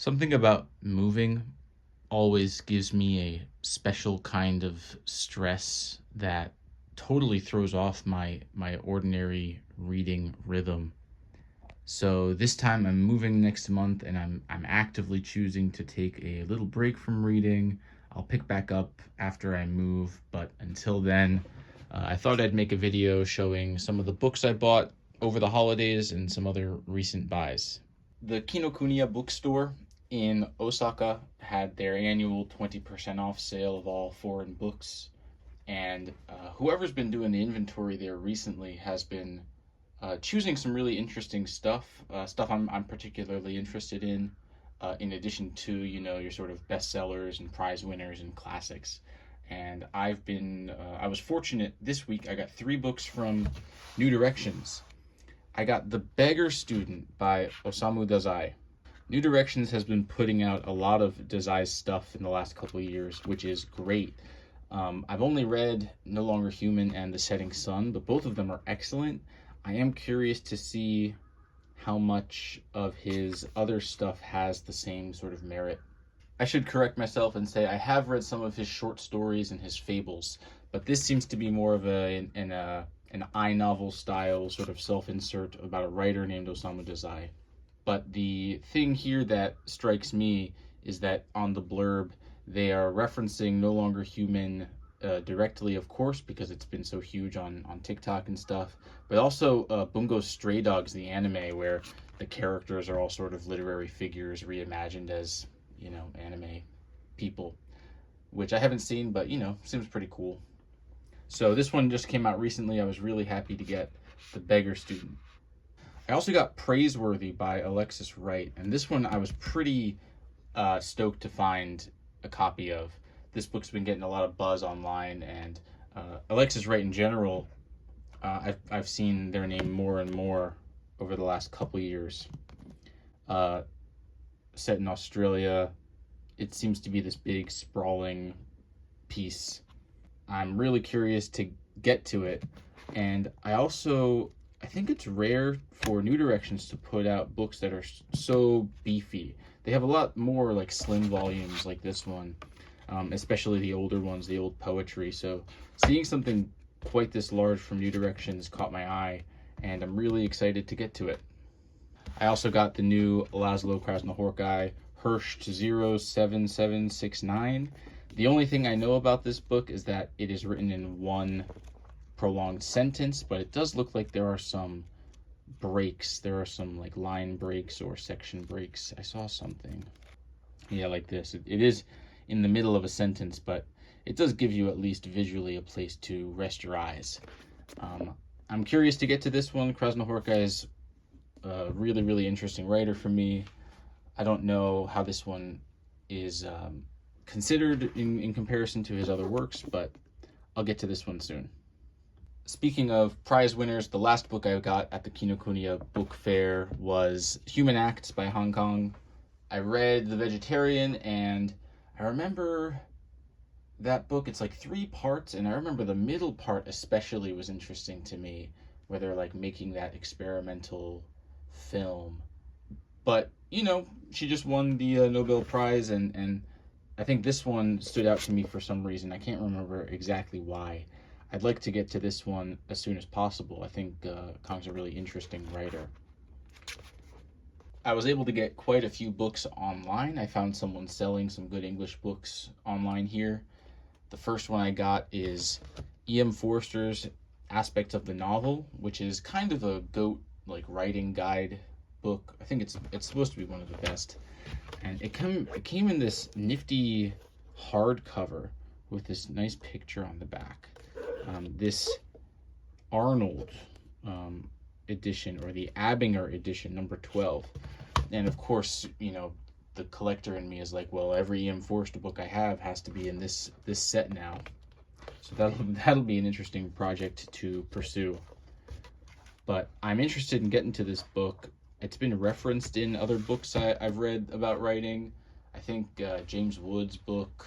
Something about moving always gives me a special kind of stress that totally throws off my ordinary reading rhythm. So this time I'm moving next month and I'm actively choosing to take a little break from reading. I'll pick back up after I move, but until then, I thought I'd make a video showing some of the books I bought over the holidays and some other recent buys. The Kinokuniya bookstore in Osaka had their annual 20% off sale of all foreign books, and whoever's been doing the inventory there recently has been choosing some really interesting stuff I'm particularly interested in addition to, your sort of bestsellers and prize winners and classics. And I was fortunate this week. I got three books from New Directions. I got The Beggar Student by Osamu Dazai. New Directions has been putting out a lot of Dazai's stuff in the last couple of years, which is great. I've only read No Longer Human and The Setting Sun, but both of them are excellent. I am curious to see how much of his other stuff has the same sort of merit. I should correct myself and say I have read some of his short stories and his fables, but this seems to be more of an I-novel style sort of self-insert about a writer named Osamu Dazai. But the thing here that strikes me is that on the blurb, they are referencing No Longer Human directly, of course, because it's been so huge on TikTok and stuff, but also Bungo Stray Dogs, the anime, where the characters are all sort of literary figures reimagined as, anime people, which I haven't seen, but, seems pretty cool. So this one just came out recently. I was really happy to get The Beggar Student. I also got Praiseworthy by Alexis Wright, and this one I was pretty stoked to find a copy of. This book's been getting a lot of buzz online, and Alexis Wright in general, I've seen their name more and more over the last couple years. Set in Australia, it seems to be this big sprawling piece. I'm really curious to get to it, and I think it's rare for New Directions to put out books that are so beefy. They have a lot more like slim volumes like this one, especially the older ones, the old poetry. So seeing something quite this large from New Directions caught my eye, and I'm really excited to get to it. I also got the new László Krasznahorkai Herscht 07769. The only thing I know about this book is that it is written in one prolonged sentence, but it does look like there are some breaks. There are some like line breaks or section breaks. I saw something. Yeah, like this. It is in the middle of a sentence, but it does give you at least visually a place to rest your eyes. I'm curious to get to this one. Krasznahorkai is a really, really interesting writer for me. I don't know how this one is considered in comparison to his other works, but I'll get to this one soon. Speaking of prize winners, the last book I got at the Kinokuniya book fair was Human Acts by Hong Kong. I read The Vegetarian, and I remember that book, it's like 3 parts, and I remember the middle part especially was interesting to me, where they're like making that experimental film. But, she just won the Nobel Prize, and I think this one stood out to me for some reason. I can't remember exactly why. I'd like to get to this one as soon as possible. I think Kang's a really interesting writer. I was able to get quite a few books online. I found someone selling some good English books online here. The first one I got is E.M. Forster's Aspects of the Novel, which is kind of a goat like writing guide book. I think it's supposed to be one of the best. And it came in this nifty hardcover with this nice picture on the back. This Arnold edition, or the Abinger edition, number 12. And of course, the collector in me is like, well, every E.M. Forster book I have has to be in this set now. So that'll be an interesting project to pursue. But I'm interested in getting to this book. It's been referenced in other books I've read about writing. I think James Wood's book,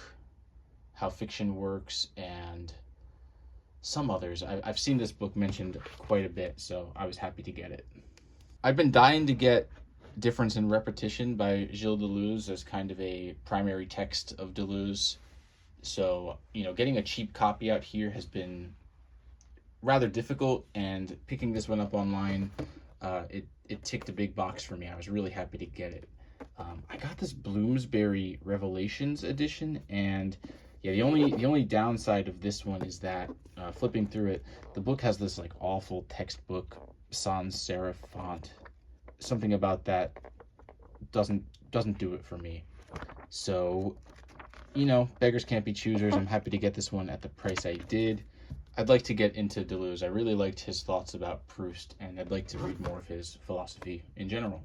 How Fiction Works, and some others. I've seen this book mentioned quite a bit, so I was happy to get it. I've been dying to get Difference in Repetition by Gilles Deleuze as kind of a primary text of Deleuze. So, getting a cheap copy out here has been rather difficult, and picking this one up online, it ticked a big box for me. I was really happy to get it. I got this Bloomsbury Revelations edition, and yeah, the only downside of this one is that flipping through it, the book has this like awful textbook sans serif font. Something about that doesn't do it for me. So, beggars can't be choosers. I'm happy to get this one at the price I did. I'd like to get into Deleuze. I really liked his thoughts about Proust, and I'd like to read more of his philosophy in general.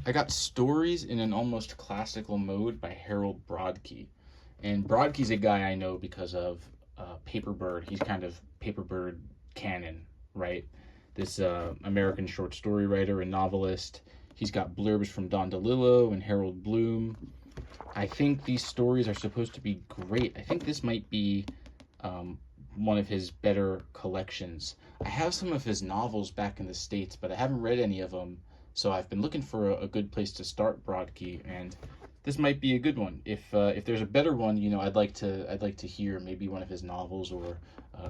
I got Stories in an Almost Classical Mode by Harold Brodkey. And Brodkey's a guy I know because of Paperbird. He's kind of Paperbird canon, right? This American short story writer and novelist. He's got blurbs from Don DeLillo and Harold Bloom. I think these stories are supposed to be great. I think this might be one of his better collections. I have some of his novels back in the States, but I haven't read any of them, so I've been looking for a good place to start Brodkey, and this might be a good one. If there's a better one, I'd like to hear maybe one of his novels or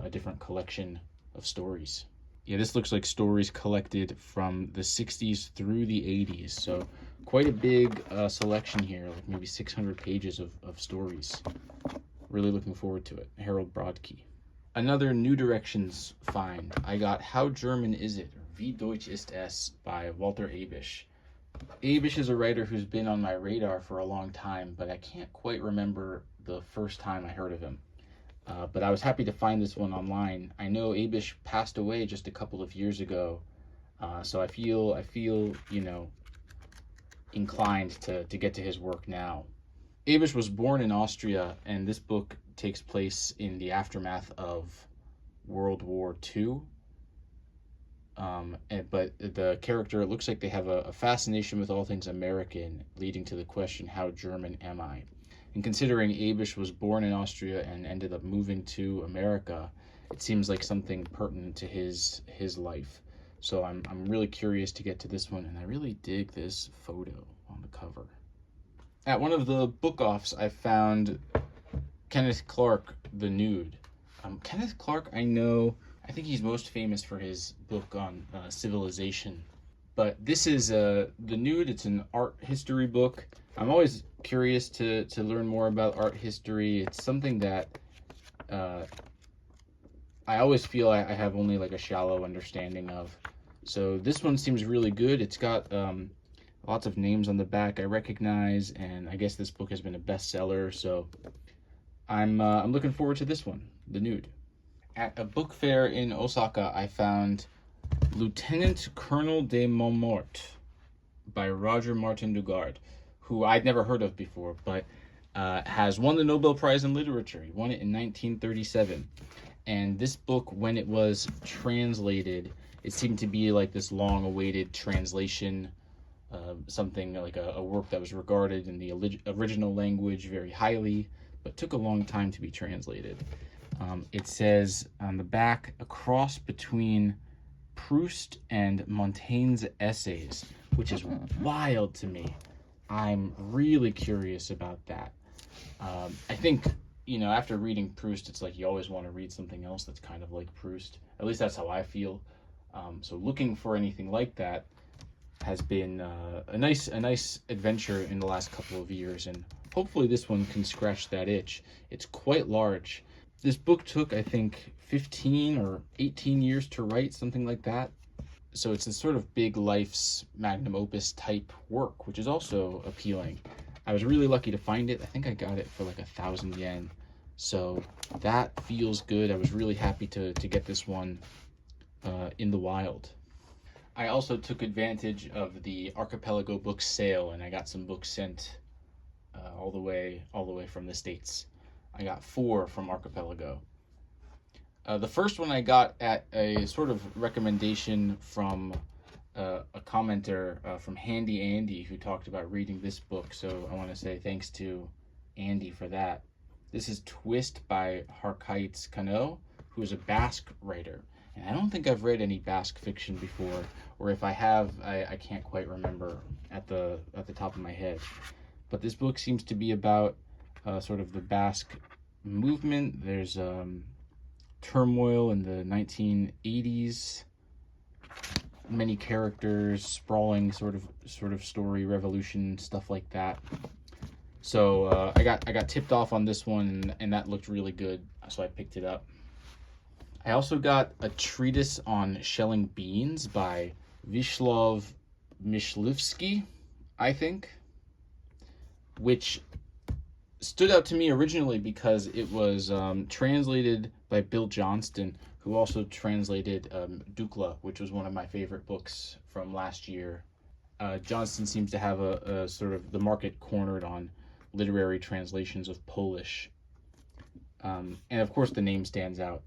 a different collection of stories. Yeah, this looks like stories collected from the 60s through the 80s, so quite a big selection here, like maybe 600 pages of stories. Really looking forward to it. Harold Brodkey. Another New Directions find. I got How German Is It? Or Wie Deutsch ist es? By Walter Abish. Abish is a writer who's been on my radar for a long time, but I can't quite remember the first time I heard of him. But I was happy to find this one online. I know Abish passed away just a couple of years ago, so I feel inclined to get to his work now. Abish was born in Austria, and this book takes place in the aftermath of World War II. But the character, it looks like they have a fascination with all things American, leading to the question, how German am I? And considering Abish was born in Austria and ended up moving to America, it seems like something pertinent to his life. So I'm really curious to get to this one, and I really dig this photo on the cover. At one of the book-offs, I found Kenneth Clark, The Nude. Kenneth Clark, I think he's most famous for his book on civilization. But this is The Nude. It's an art history book. I'm always curious to learn more about art history. It's something that I always feel I have only like a shallow understanding of. So this one seems really good. It's got lots of names on the back I recognize, and I guess this book has been a bestseller, so I'm looking forward to this one, The Nude. At a book fair in Osaka, I found Lieutenant Colonel de Maumort by Roger Martin du Gard, who I'd never heard of before, but has won the Nobel Prize in Literature. He won it in 1937. And this book, when it was translated, it seemed to be like this long-awaited translation, something like a work that was regarded in the original language very highly, but took a long time to be translated. It says on the back, a cross between Proust and Montaigne's essays, which is wild to me. I'm really curious about that. I think, after reading Proust, it's like you always want to read something else that's kind of like Proust. At least that's how I feel. So looking for anything like that has been a nice adventure in the last couple of years, and hopefully this one can scratch that itch. It's quite large. This book took, I think, 15 or 18 years to write, something like that. So it's a sort of big life's magnum opus type work, which is also appealing. I was really lucky to find it. I think I got it for like 1,000 yen. So that feels good. I was really happy to get this one in the wild. I also took advantage of the Archipelago book sale, and I got some books sent all the way from the States. I got 4 from Archipelago. The first one I got at a sort of recommendation from a commenter from Handy Andy, who talked about reading this book, so I want to say thanks to Andy for that. This is Twist by Harkaitz Cano, who is a Basque writer, And I don't think I've read any Basque fiction before, or if I have, I can't quite remember at the top of my head. But this book seems to be about sort of the Basque movement. There's turmoil in the 1980s, many characters, sprawling sort of story, revolution, stuff like that. So I got tipped off on this one, and that looked really good, so I picked it up. I also got a treatise on shelling beans by Wiesław Myśliwski, I think, which stood out to me originally because it was translated by Bill Johnston, who also translated Dukla, which was one of my favorite books from last year. Johnston seems to have a sort of the market cornered on literary translations of Polish. And of course the name stands out.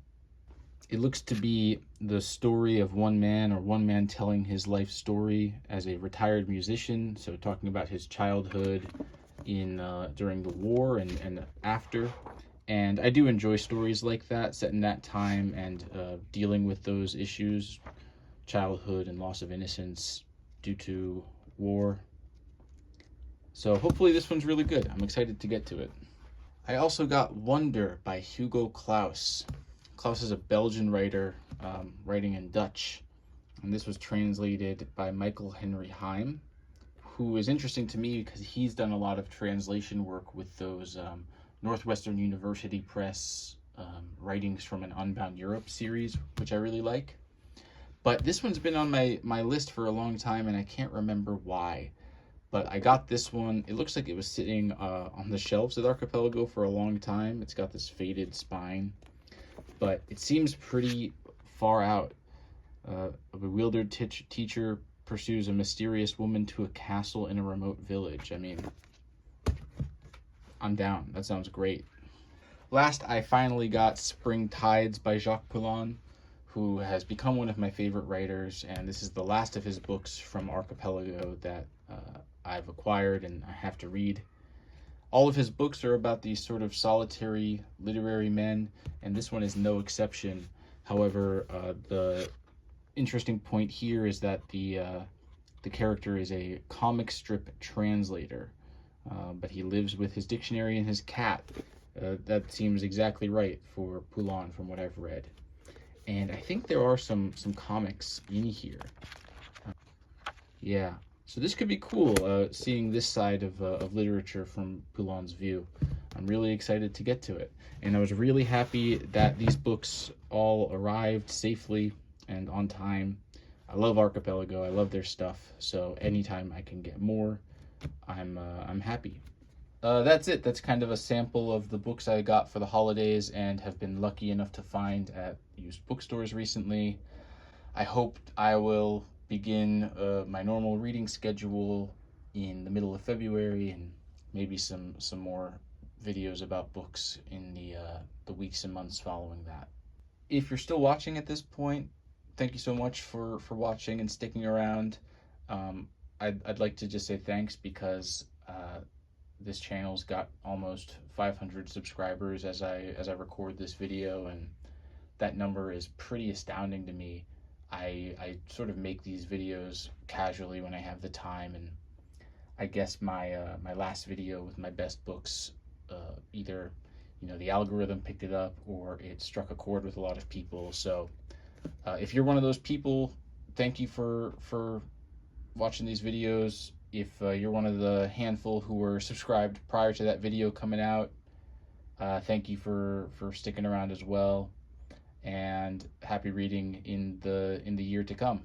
It looks to be the story of one man telling his life story as a retired musician, so talking about his childhood in during the war and after. And I do enjoy stories like that, set in that time and dealing with those issues, childhood and loss of innocence due to war. So hopefully this one's really good. I'm excited to get to it. I also got Wonder by Hugo Claus. Claus is a Belgian writer writing in Dutch, and this was translated by Michael Henry Heim, who is interesting to me because he's done a lot of translation work with those Northwestern University Press Writings from an Unbound Europe series, which I really like. But this one's been on my list for a long time, and I can't remember why. But I got this one. It looks like it was sitting on the shelves at Archipelago for a long time. It's got this faded spine, but it seems pretty far out. A bewildered teacher pursues a mysterious woman to a castle in a remote village. I mean, I'm down. That sounds great. Last, I finally got Spring Tides by Jacques Poulin, who has become one of my favorite writers, and this is the last of his books from Archipelago that I've acquired and I have to read. All of his books are about these sort of solitary literary men, and this one is no exception. However, the interesting point here is that the character is a comic strip translator, but he lives with his dictionary and his cat. That seems exactly right for Poulin from what I've read. And I think there are some comics in here. Yeah, so this could be cool, seeing this side of literature from Poulin's view. I'm really excited to get to it. And I was really happy that these books all arrived safely and on time. I love Archipelago. I love their stuff. So anytime I can get more, I'm happy. That's it. That's kind of a sample of the books I got for the holidays and have been lucky enough to find at used bookstores recently. I hope I will begin my normal reading schedule in the middle of February, and maybe some more videos about books in the weeks and months following that. If you're still watching at this point, thank you so much for watching and sticking around. I'd like to just say thanks because this channel's got almost 500 subscribers as I record this video, and that number is pretty astounding to me. I sort of make these videos casually when I have the time, and I guess my last video with my best books, either the algorithm picked it up or it struck a chord with a lot of people. So if you're one of those people, thank you for watching these videos. If you're one of the handful who were subscribed prior to that video coming out, thank you for sticking around as well, and happy reading in the year to come.